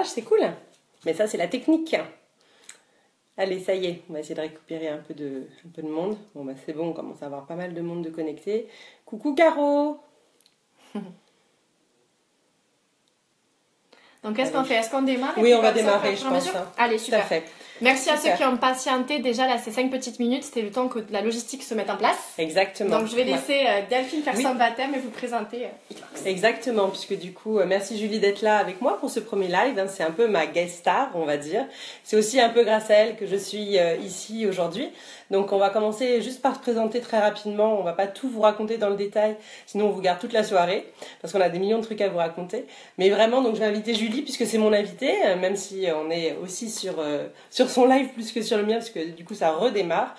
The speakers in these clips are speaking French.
C'est cool. Mais ça, c'est la technique. Allez, ça y est, on va essayer de récupérer un peu de monde. Bon, bah c'est bon, on commence à avoir pas mal de monde de connectés. Coucou Caro. Donc, qu'est-ce qu'on fait? Est-ce qu'on démarre? Oui, on va démarrer, je pense. Allez, super. Tout à fait. Merci à ceux qui ont patienté déjà là, ces 5 petites minutes. C'était le temps que la logistique se mette en place. Exactement. Donc, je vais laisser Delphine faire son baptême et vous présenter Hitworks. Exactement, puisque du coup, merci Julie d'être là avec moi pour ce premier live. Hein. C'est un peu ma guest star, on va dire. C'est aussi un peu grâce à elle que je suis ici aujourd'hui. Donc, on va commencer juste par se présenter très rapidement. On va pas tout vous raconter dans le détail, sinon on vous garde toute la soirée, parce qu'on a des millions de trucs à vous raconter. Mais vraiment, donc je vais inviter Julie, puisque c'est mon invitée, même si on est aussi sur son live plus que sur le mien, parce que du coup ça redémarre.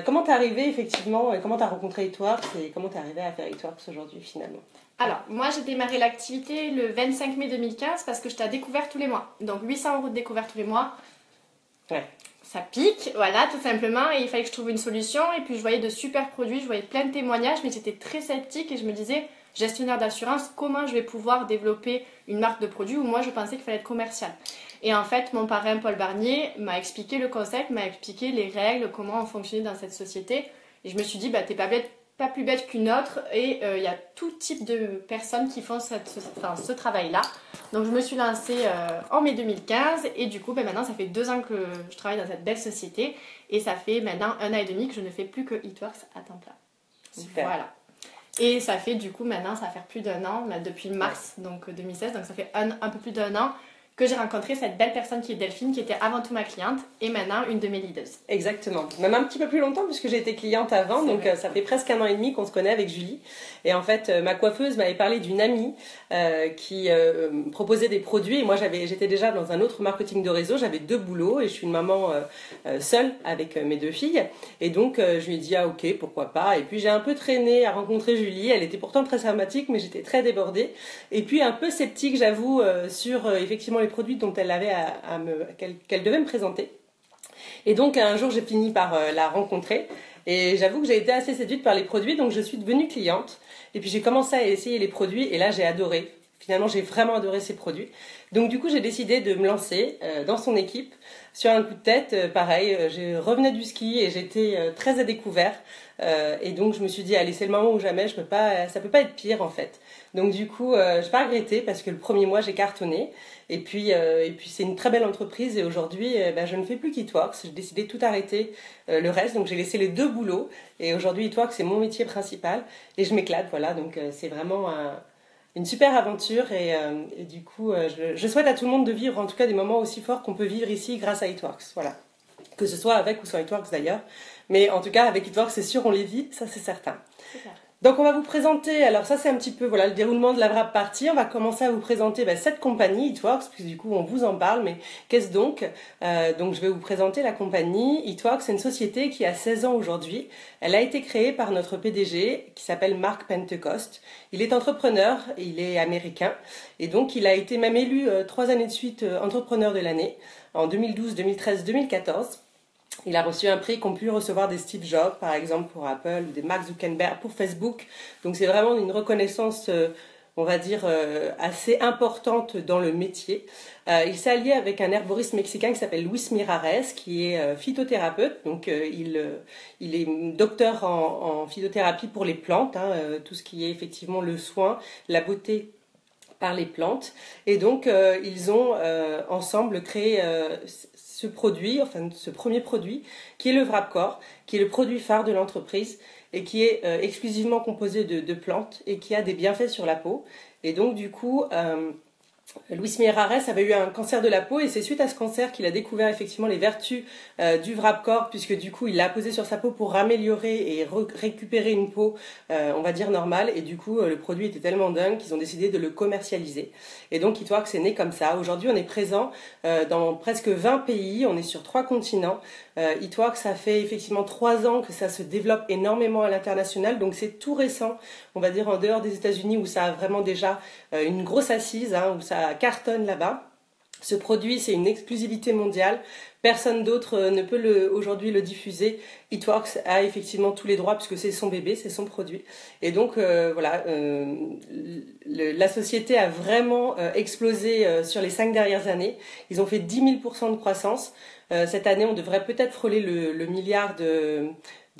Comment t'es arrivée effectivement, comment t'as rencontré Hitworks et comment t'es arrivée à faire Hitworks aujourd'hui finalement? Alors, moi j'ai démarré l'activité le 25 mai 2015 parce que je t'ai découvert tous les mois. Donc 800 € de découvert tous les mois. Ouais. Ça pique, voilà, tout simplement, et il fallait que je trouve une solution. Et puis je voyais de super produits, je voyais plein de témoignages, mais j'étais très sceptique et je me disais, gestionnaire d'assurance, comment je vais pouvoir développer une marque de produit où moi je pensais qu'il fallait être commercial. Et en fait, mon parrain Paul Barnier m'a expliqué le concept, m'a expliqué les règles, comment on fonctionnait dans cette société. Et je me suis dit, bah, t'es pas plus bête qu'une autre, et il y a tout type de personnes qui font ce travail-là. Donc je me suis lancée en mai 2015, et du coup, maintenant ça fait 2 ans que je travaille dans cette belle société, et ça fait maintenant 1 an et demi que je ne fais plus que Hitworks à temps plein. Super. Voilà. Et ça fait du coup maintenant, ça va faire plus d'1 an, depuis mars donc 2016, donc ça fait un peu plus d'1 an que j'ai rencontré cette belle personne qui est Delphine, qui était avant tout ma cliente, et maintenant une de mes leaders. Exactement. Même un petit peu plus longtemps, puisque j'ai été cliente avant, donc ça fait presque 1 an et demi qu'on se connaît avec Julie. Et en fait, ma coiffeuse m'avait parlé d'une amie qui proposait des produits, et moi j'étais déjà dans un autre marketing de réseau, j'avais 2 boulots, et je suis une maman seule avec mes 2 filles. Et donc je lui ai dit, ah ok, pourquoi pas. Et puis j'ai un peu traîné à rencontrer Julie, elle était pourtant très sympathique, mais j'étais très débordée. Et puis un peu sceptique, j'avoue, sur effectivement les produits dont elle avait qu'elle devait me présenter. Et donc un jour j'ai fini par la rencontrer, et j'avoue que j'ai été assez séduite par les produits, donc je suis devenue cliente, et puis j'ai commencé à essayer les produits, et là j'ai adoré. Finalement j'ai vraiment adoré ces produits, donc du coup j'ai décidé de me lancer dans son équipe sur un coup de tête. Pareil, je revenais du ski et j'étais très à découvert, et donc je me suis dit, allez, c'est le moment ou jamais, ça peut pas être pire en fait. Donc du coup je n'ai pas regretté, parce que le premier mois j'ai cartonné. Et puis c'est une très belle entreprise, et aujourd'hui je ne fais plus qu'Hitworks. J'ai décidé de tout arrêter le reste, donc j'ai laissé les 2 boulots, et aujourd'hui Hitworks c'est mon métier principal et je m'éclate, voilà. Donc c'est vraiment une super aventure, et du coup je souhaite à tout le monde de vivre en tout cas des moments aussi forts qu'on peut vivre ici grâce à Hitworks, voilà. Que ce soit avec ou sans Hitworks d'ailleurs, mais en tout cas avec Hitworks c'est sûr on les vit, ça c'est certain. Super. Donc on va vous présenter, alors ça c'est un petit peu voilà, le déroulement de la vraie partie. On va commencer à vous présenter cette compagnie Hitworks, puisque du coup on vous en parle, mais qu'est-ce donc Donc je vais vous présenter la compagnie Hitworks. C'est une société qui a 16 ans aujourd'hui. Elle a été créée par notre PDG qui s'appelle Mark Pentecost. Il est entrepreneur, il est américain, et donc il a été même élu 3 années de suite entrepreneur de l'année, en 2012, 2013, 2014. Il a reçu un prix qu'ont pu recevoir des Steve Jobs, par exemple, pour Apple, ou des Mark Zuckerberg pour Facebook. Donc c'est vraiment une reconnaissance, on va dire, assez importante dans le métier. Il s'est allié avec un herboriste mexicain qui s'appelle Luis Mirares, qui est phytothérapeute. Donc il est docteur en phytothérapie pour les plantes, tout ce qui est effectivement le soin, la beauté par les plantes. Et donc ils ont ensemble créé ce premier produit, qui est le Wrapcore, qui est le produit phare de l'entreprise, et qui est exclusivement composé de plantes, et qui a des bienfaits sur la peau. Et donc du coup Luis Mirares avait eu un cancer de la peau, et c'est suite à ce cancer qu'il a découvert effectivement les vertus du Wrapcore, puisque du coup il l'a posé sur sa peau pour améliorer et récupérer une peau on va dire normale, et du coup le produit était tellement dingue qu'ils ont décidé de le commercialiser. Et donc Hitworks est né comme ça. Aujourd'hui on est présent dans presque 20 pays, on est sur 3 continents. Hitworks, ça fait effectivement 3 ans que ça se développe énormément à l'international, donc c'est tout récent, on va dire, en dehors des États-Unis, où ça a vraiment déjà une grosse assise, où ça cartonne là-bas. Ce produit, c'est une exclusivité mondiale. Personne d'autre ne peut aujourd'hui le diffuser. Eatworks a effectivement tous les droits puisque c'est son bébé, c'est son produit. Et donc la société a vraiment explosé sur les 5 dernières années. Ils ont fait 10 000% de croissance. Cette année, on devrait peut-être frôler le milliard de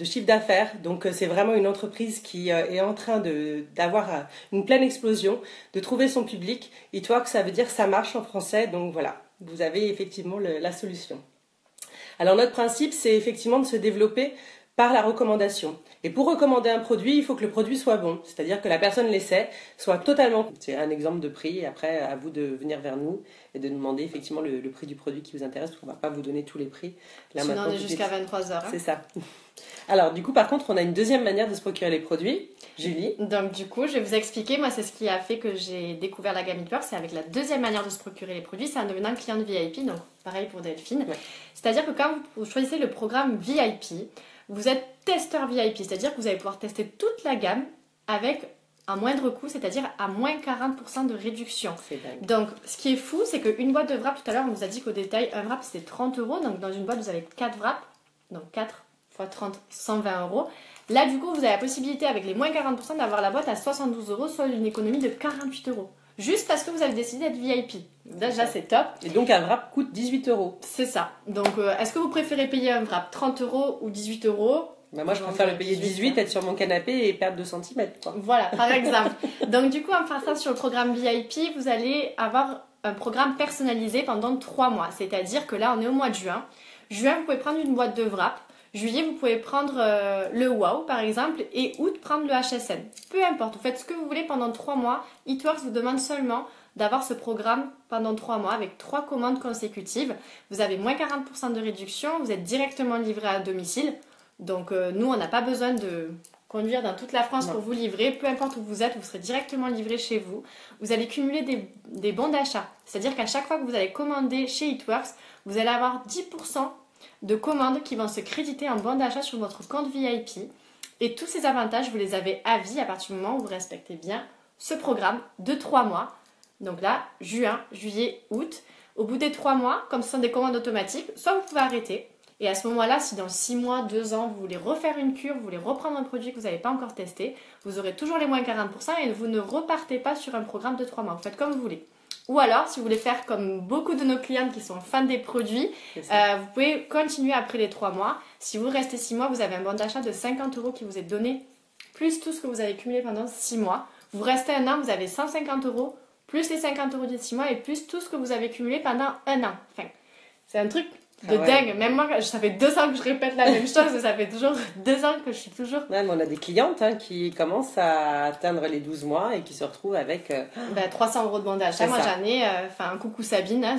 chiffre d'affaires. Donc c'est vraiment une entreprise qui est en train d'avoir une pleine explosion, de trouver son public. Eatworks, ça veut dire ça marche en français. Donc voilà, vous avez effectivement la solution. Alors notre principe, c'est effectivement de se développer par la recommandation. Et pour recommander un produit, il faut que le produit soit bon. C'est-à-dire que la personne l'essaie, soit totalement... C'est un exemple de prix. Et après, à vous de venir vers nous et de demander effectivement le prix du produit qui vous intéresse. Parce qu'on ne va pas vous donner tous les prix. Là, sinon, on est jusqu'à 23h. Hein. C'est ça. Alors, du coup, par contre, on a une deuxième manière de se procurer les produits. Julie. Donc, du coup, je vais vous expliquer. Moi, c'est ce qui a fait que j'ai découvert la gamme Eatworks. C'est avec la deuxième manière de se procurer les produits. C'est en devenant cliente VIP. Donc, pareil pour Delphine. Ouais. C'est-à-dire que quand vous choisissez le programme VIP, vous êtes testeur VIP. C'est-à-dire que vous allez pouvoir tester toute la gamme avec un moindre coût, c'est-à-dire à moins 40% de réduction. Donc, ce qui est fou, c'est qu'une boîte de wraps, tout à l'heure, on vous a dit qu'au détail, un wrap, c'était 30 €. Donc, dans une boîte, vous avez 4 wraps. Donc, 4 x 30, 120 €. Là, du coup, vous avez la possibilité, avec les moins 40%, d'avoir la boîte à 72 €, soit une économie de 48 €. Juste parce que vous avez décidé d'être VIP. Déjà, c'est top. Et donc, un wrap coûte 18 €. C'est ça. Donc, est-ce que vous préférez payer un wrap 30 € ou 18 €? Bah moi, je préfère le payer 18, être sur mon canapé et perdre 2 cm. Quoi. Voilà, par exemple. Donc, du coup, en passant sur le programme VIP, vous allez avoir un programme personnalisé pendant 3 mois. C'est-à-dire que là, on est au mois de juin. Juin, vous pouvez prendre une boîte de wrap. Juillet, vous pouvez prendre le WOW, par exemple. Et août, prendre le HSN. Peu importe, vous faites ce que vous voulez pendant 3 mois. Eatworks vous demande seulement d'avoir ce programme pendant 3 mois avec 3 commandes consécutives. Vous avez moins 40% de réduction. Vous êtes directement livré à domicile. Donc nous, on n'a pas besoin de conduire dans toute la France pour vous livrer. Peu importe où vous êtes, vous serez directement livré chez vous. Vous allez cumuler des bons d'achat. C'est-à-dire qu'à chaque fois que vous allez commander chez Eatworks, vous allez avoir 10% de commandes qui vont se créditer en bons d'achat sur votre compte VIP. Et tous ces avantages, vous les avez à vie à partir du moment où vous respectez bien ce programme de 3 mois. Donc là, juin, juillet, août. Au bout des 3 mois, comme ce sont des commandes automatiques, soit vous pouvez arrêter. Et à ce moment-là, si dans 6 mois, 2 ans, vous voulez refaire une cure, vous voulez reprendre un produit que vous n'avez pas encore testé, vous aurez toujours les moins 40% et vous ne repartez pas sur un programme de 3 mois. Vous faites comme vous voulez. Ou alors, si vous voulez faire comme beaucoup de nos clientes qui sont fans des produits, vous pouvez continuer après les 3 mois. Si vous restez 6 mois, vous avez un bon d'achat de 50 € qui vous est donné, plus tout ce que vous avez cumulé pendant 6 mois. Vous restez 1 an, vous avez 150 €, plus les 50 € des 6 mois et plus tout ce que vous avez cumulé pendant 1 an. Enfin, c'est un truc de dingue. Même moi, ça fait 2 ans que je répète la même chose. Ça fait toujours 2 ans que je suis toujours... Ouais, mais on a des clientes qui commencent à atteindre les 12 mois et qui se retrouvent avec... 300 € de bon d'achat. Moi, j'en ai... Enfin, un coucou Sabine. Hein.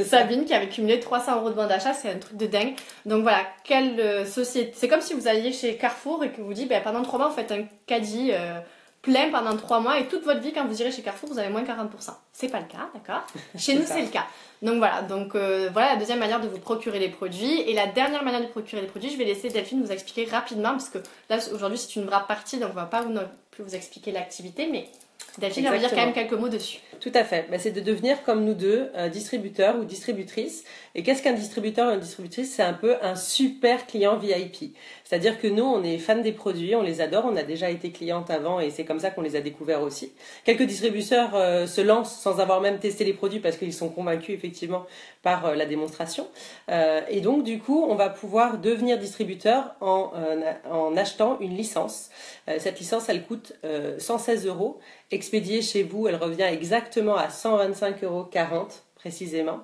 Sabine qui avait cumulé 300 € de bon d'achat. C'est un truc de dingue. Donc voilà, quelle société... C'est comme si vous alliez chez Carrefour et que vous dites, pendant 3 mois, vous faites un caddie... plein pendant 3 mois et toute votre vie quand vous irez chez Carrefour vous avez moins 40%. C'est pas le cas, d'accord? Chez nous c'est le cas. Donc voilà, voilà la deuxième manière de vous procurer les produits. Et la dernière manière de procurer les produits, je vais laisser Delphine vous expliquer rapidement parce que là aujourd'hui c'est une vraie partie donc on va pas non plus vous expliquer l'activité mais Delphine va dire quand même quelques mots dessus. Tout à fait. C'est de devenir comme nous deux, distributeur ou distributrice. Et qu'est-ce qu'un distributeur ou une distributrice? C'est un peu un super client VIP. C'est-à-dire que nous, on est fans des produits, on les adore, on a déjà été cliente avant et c'est comme ça qu'on les a découverts aussi. Quelques distributeurs se lancent sans avoir même testé les produits parce qu'ils sont convaincus effectivement par la démonstration. Et donc du coup, on va pouvoir devenir distributeur en achetant une licence. Cette licence, elle coûte 116 €. Expédiée chez vous, elle revient exactement à 125,40 € précisément.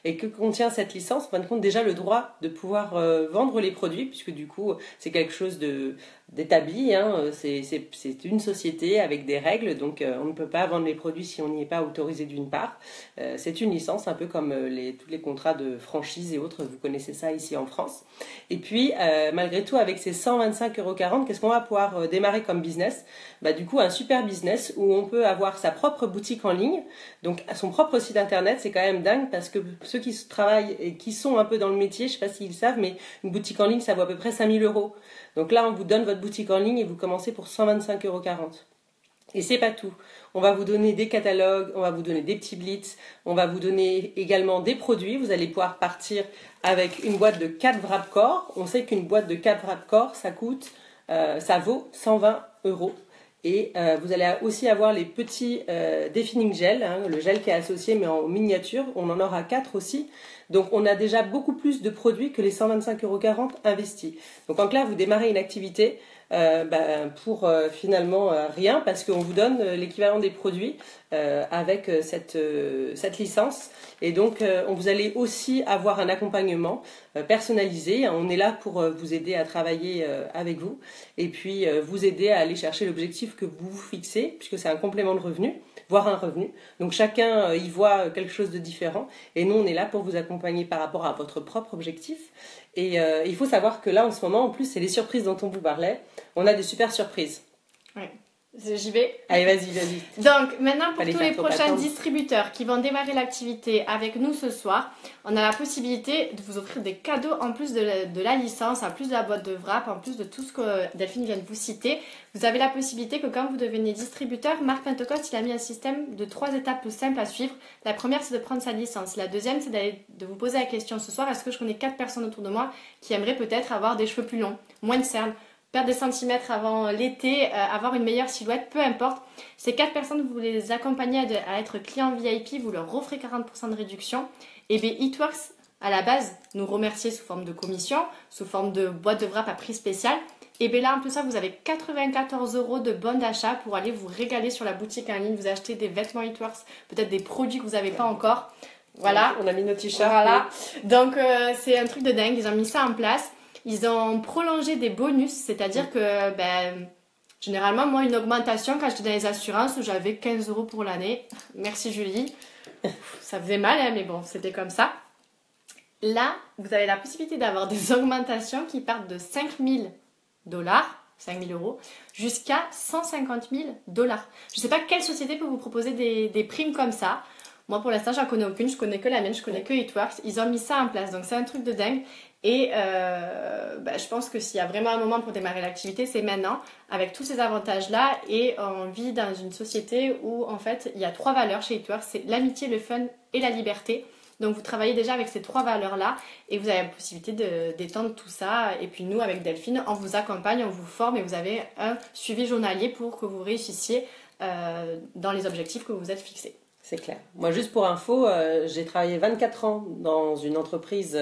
Et que contient cette licence? En fin de compte, déjà le droit de pouvoir vendre les produits, puisque du coup, c'est quelque chose d'établi. C'est une société avec des règles, donc on ne peut pas vendre les produits si on n'y est pas autorisé d'une part. C'est une licence, un peu comme tous les contrats de franchise et autres, vous connaissez ça ici en France. Et puis, malgré tout, avec ces 125,40 €, qu'est-ce qu'on va pouvoir démarrer comme business? Du coup, un super business où on peut avoir sa propre boutique en ligne, donc son propre site internet. C'est quand même dingue parce que ceux qui travaillent et qui sont un peu dans le métier, je ne sais pas s'ils savent, mais une boutique en ligne, ça vaut à peu près 5 000 €. Donc là, on vous donne votre boutique en ligne et vous commencez pour 125,40 €. Et c'est pas tout. On va vous donner des catalogues, on va vous donner des petits blitz, on va vous donner également des produits. Vous allez pouvoir partir avec une boîte de 4 wrap corps. On sait qu'une boîte de 4 wrap corps, ça vaut 120 euros. Et vous allez aussi avoir les petits defining gel, hein, le gel qui est associé mais en miniature. On en aura 4 aussi. Donc on a déjà beaucoup plus de produits que les 125,40 € investis. Donc en clair, vous démarrez une activité pour finalement rien, parce qu'on vous donne l'équivalent des produits avec cette licence. Et donc vous allez aussi avoir un accompagnement personnalisé. On est là pour vous aider à travailler avec vous et puis vous aider à aller chercher l'objectif que vous vous fixez, puisque c'est un complément de revenu, voire un revenu. Donc chacun y voit quelque chose de différent et nous on est là pour vous accompagner par rapport à votre propre objectif. Et il faut savoir que là en ce moment, en plus, c'est les surprises dont on vous parlait. On a des super surprises. Ouais. J'y vais. Allez, vas-y. Donc, maintenant, pour tous les prochains distributeurs qui vont démarrer l'activité avec nous ce soir, on a la possibilité de vous offrir des cadeaux en plus de la licence, en plus de la boîte de wrap, en plus de tout ce que Delphine vient de vous citer. Vous avez la possibilité que quand vous devenez distributeur, Marc Pentecoste, il a mis un système de 3 étapes simples à suivre. La première, c'est de prendre sa licence. La deuxième, c'est de vous poser la question ce soir, est-ce que je connais 4 personnes autour de moi qui aimeraient peut-être avoir des cheveux plus longs, moins de cernes, perdre des centimètres avant l'été, avoir une meilleure silhouette, peu importe. Ces 4 personnes, vous les accompagnez à être clients VIP, vous leur offrez 40% de réduction. Et bien, Eatworks, à la base, nous remercier sous forme de commission, sous forme de boîte de wrap à prix spécial. Et bien là, en plus ça, vous avez 94 € de bon d'achat pour aller vous régaler sur la boutique en ligne, vous acheter des vêtements Eatworks, peut-être des produits que vous n'avez pas encore. Voilà. On a mis nos t-shirts. Voilà. Donc, c'est un truc de dingue, ils ont mis ça en place. Ils ont prolongé des bonus, c'est-à-dire que généralement, moi, une augmentation, quand j'étais dans les assurances, j'avais 15 € pour l'année. Merci Julie. Ça faisait mal, hein, mais bon, c'était comme ça. Là, vous avez la possibilité d'avoir des augmentations qui partent de 5 000 $, 5 000 €, jusqu'à 150 000 $. Je ne sais pas quelle société peut vous proposer des primes comme ça. Moi, pour l'instant, j'en connais aucune. Je connais que la mienne, je connais que Eatworks. Ils ont mis ça en place, donc c'est un truc de dingue. Et je pense que s'il y a vraiment un moment pour démarrer l'activité, c'est maintenant, avec tous ces avantages-là. Et on vit dans une société où, en fait, il y a 3 valeurs chez Eatworks. C'est l'amitié, le fun et la liberté. Donc, vous travaillez déjà avec ces 3 valeurs-là et vous avez la possibilité d'étendre tout ça. Et puis, nous, avec Delphine, on vous accompagne, on vous forme et vous avez un suivi journalier pour que vous réussissiez dans les objectifs que vous vous êtes fixés. C'est clair. Moi, juste pour info, j'ai travaillé 24 ans dans une entreprise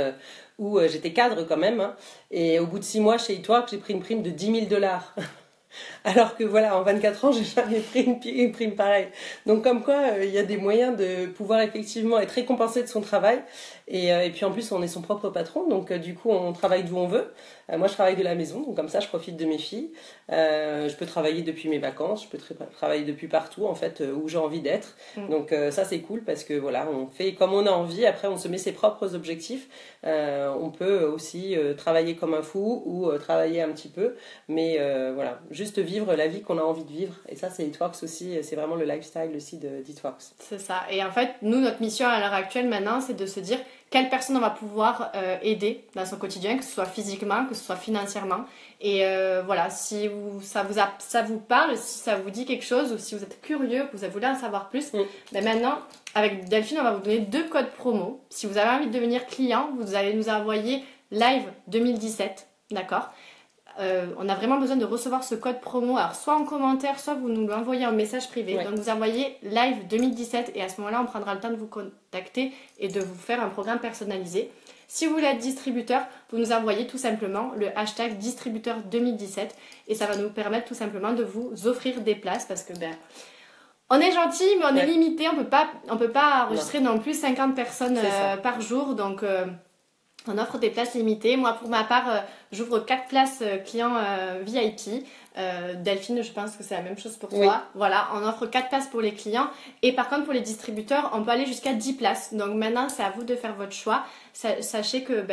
où j'étais cadre quand même. Hein, et au bout de 6 mois chez Eatworks, j'ai pris une prime de 10 000 $. Alors que voilà, en 24 ans, j'ai jamais pris une prime pareille. Donc comme quoi, il y a des moyens de pouvoir effectivement être récompensé de son travail. Et puis en plus, on est son propre patron. Donc du coup, on travaille d'où on veut. Moi, je travaille de la maison. Donc comme ça, je profite de mes filles. Je peux travailler depuis mes vacances. Je peux travailler depuis partout, en fait, où j'ai envie d'être. Donc ça, c'est cool parce que voilà, on fait comme on a envie. Après, on se met ses propres objectifs. On peut aussi travailler comme un fou ou travailler un petit peu. Mais voilà, juste vivre la vie qu'on a envie de vivre. Et ça, c'est Eatworks aussi. C'est vraiment le lifestyle aussi d'Eatworks. C'est ça. Et en fait, nous, notre mission à l'heure actuelle maintenant, c'est de se dire quelle personne on va pouvoir aider dans son quotidien, que ce soit physiquement, que ce soit financièrement. Et voilà, si ça vous parle, si ça vous dit quelque chose ou si vous êtes curieux, que vous voulez en savoir plus, maintenant, avec Delphine, on va vous donner 2 codes promo. Si vous avez envie de devenir client, vous allez nous envoyer Live 2017, d'accord ? On a vraiment besoin de recevoir ce code promo, alors soit en commentaire, soit vous nous l'envoyez en message privé. Ouais. Donc vous envoyez Live 2017 et à ce moment-là, on prendra le temps de vous contacter et de vous faire un programme personnalisé. Si vous voulez être distributeur, vous nous envoyez tout simplement le hashtag distributeur 2017 et ça va nous permettre tout simplement de vous offrir des places parce que on est gentil, mais on est limité, on peut pas enregistrer non plus 50 personnes par jour, donc on offre des places limitées. Moi, pour ma part, j'ouvre 4 places clients VIP. Delphine, je pense que c'est la même chose pour toi. Oui. Voilà, on offre 4 places pour les clients. Et par contre, pour les distributeurs, on peut aller jusqu'à 10 places. Donc maintenant, c'est à vous de faire votre choix. Sachez que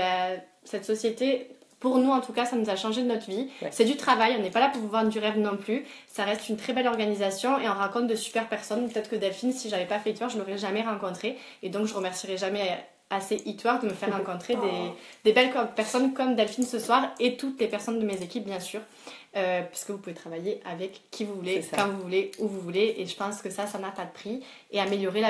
cette société, pour nous en tout cas, ça nous a changé de notre vie. Ouais. C'est du travail, on n'est pas là pour vous vendre du rêve non plus. Ça reste une très belle organisation et on rencontre de super personnes. Peut-être que Delphine, si j'avais pas fait Eatworks, je ne l'aurais jamais rencontrée. Et donc, je remercierai jamais assez Eatworks de me faire rencontrer des belles personnes comme Delphine ce soir et toutes les personnes de mes équipes bien sûr. puisque vous pouvez travailler avec qui vous voulez, quand vous voulez, où vous voulez, et je pense que ça n'a pas de prix, et améliorer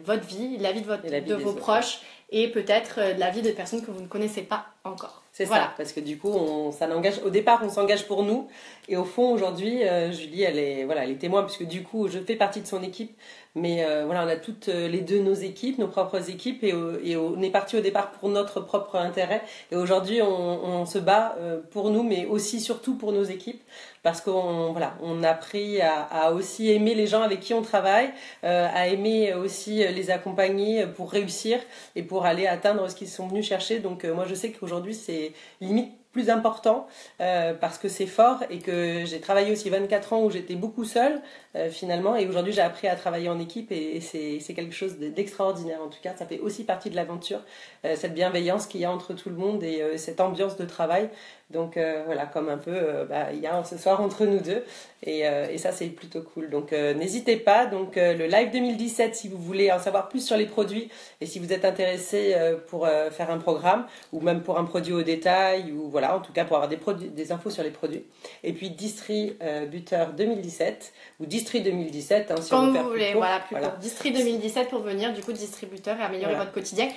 votre vie, la vie de vos proches, et peut-être la vie de personnes que vous ne connaissez pas encore. C'est ça, parce que du coup, au départ, on s'engage pour nous, et au fond, aujourd'hui, Julie, elle est témoin, puisque du coup, je fais partie de son équipe, mais on a toutes les deux nos équipes, nos propres équipes, et on est parti au départ pour notre propre intérêt, et aujourd'hui, on se bat pour nous, mais aussi surtout pour nos équipes, parce qu'on a appris à aussi aimer les gens avec qui on travaille, à aimer aussi les accompagner pour réussir et pour aller atteindre ce qu'ils sont venus chercher. Donc moi je sais qu'aujourd'hui c'est limite plus important parce que c'est fort et que j'ai travaillé aussi 24 ans où j'étais beaucoup seule finalement, et aujourd'hui j'ai appris à travailler en équipe, et c'est quelque chose d'extraordinaire. En tout cas, ça fait aussi partie de l'aventure, cette bienveillance qu'il y a entre tout le monde, et cette ambiance de travail. Donc comme un peu il y a ce soir entre nous deux, et ça c'est plutôt cool. Donc n'hésitez pas, donc le live 2017 si vous voulez en savoir plus sur les produits, et si vous êtes intéressé pour faire un programme, ou même pour un produit au détail, ou en tout cas pour avoir des infos sur les produits. Et puis Distributeur 2017 ou Distri 2017 si comme on veut faire vous voulez, plus court. Distri 2017 pour venir du coup distributeur et améliorer votre quotidien.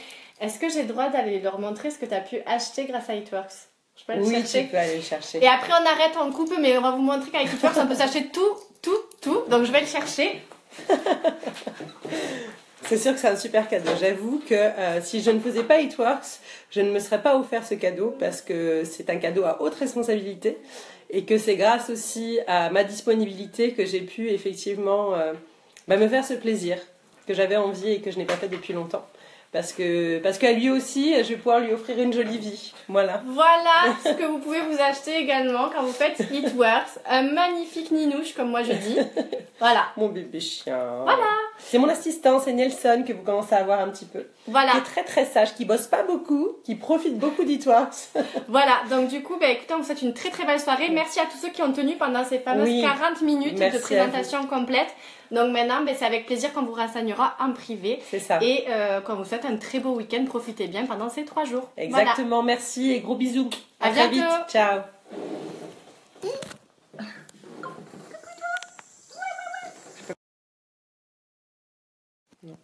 Est-ce que j'ai le droit d'aller leur montrer ce que tu as pu acheter grâce à It Works? Je peux aller oui, chercher. tu peux aller le chercher. Et après on arrête, on coupe, mais on va vous montrer qu'avec It Works on peut s'acheter tout. Donc je vais le chercher. C'est sûr que c'est un super cadeau. J'avoue que si je ne faisais pas It Works, je ne me serais pas offert ce cadeau, parce que c'est un cadeau à haute responsabilité, et que c'est grâce aussi à ma disponibilité que j'ai pu effectivement me faire ce plaisir que j'avais envie et que je n'ai pas fait depuis longtemps. Parce qu'à lui aussi, je vais pouvoir lui offrir une jolie vie. Voilà ce que vous pouvez vous acheter également quand vous faites It Works. Un magnifique ninouche, comme moi je dis. Voilà. Mon bébé chien. Voilà. C'est mon assistant, c'est Nelson, que vous commencez à voir un petit peu. Voilà. Qui est très très sage, qui bosse pas beaucoup, qui profite beaucoup d'It Works. Voilà, donc du coup, écoutez, on vous souhaite une très très belle soirée. Merci à tous ceux qui ont tenu pendant ces fameuses 40 minutes de présentation complète. Donc maintenant, c'est avec plaisir qu'on vous renseignera en privé. C'est ça. Et qu'on vous souhaite un très beau week-end. Profitez bien pendant ces 3 jours. Exactement, merci et gros bisous. À très bientôt. vite. Ciao.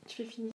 Tu fais finir.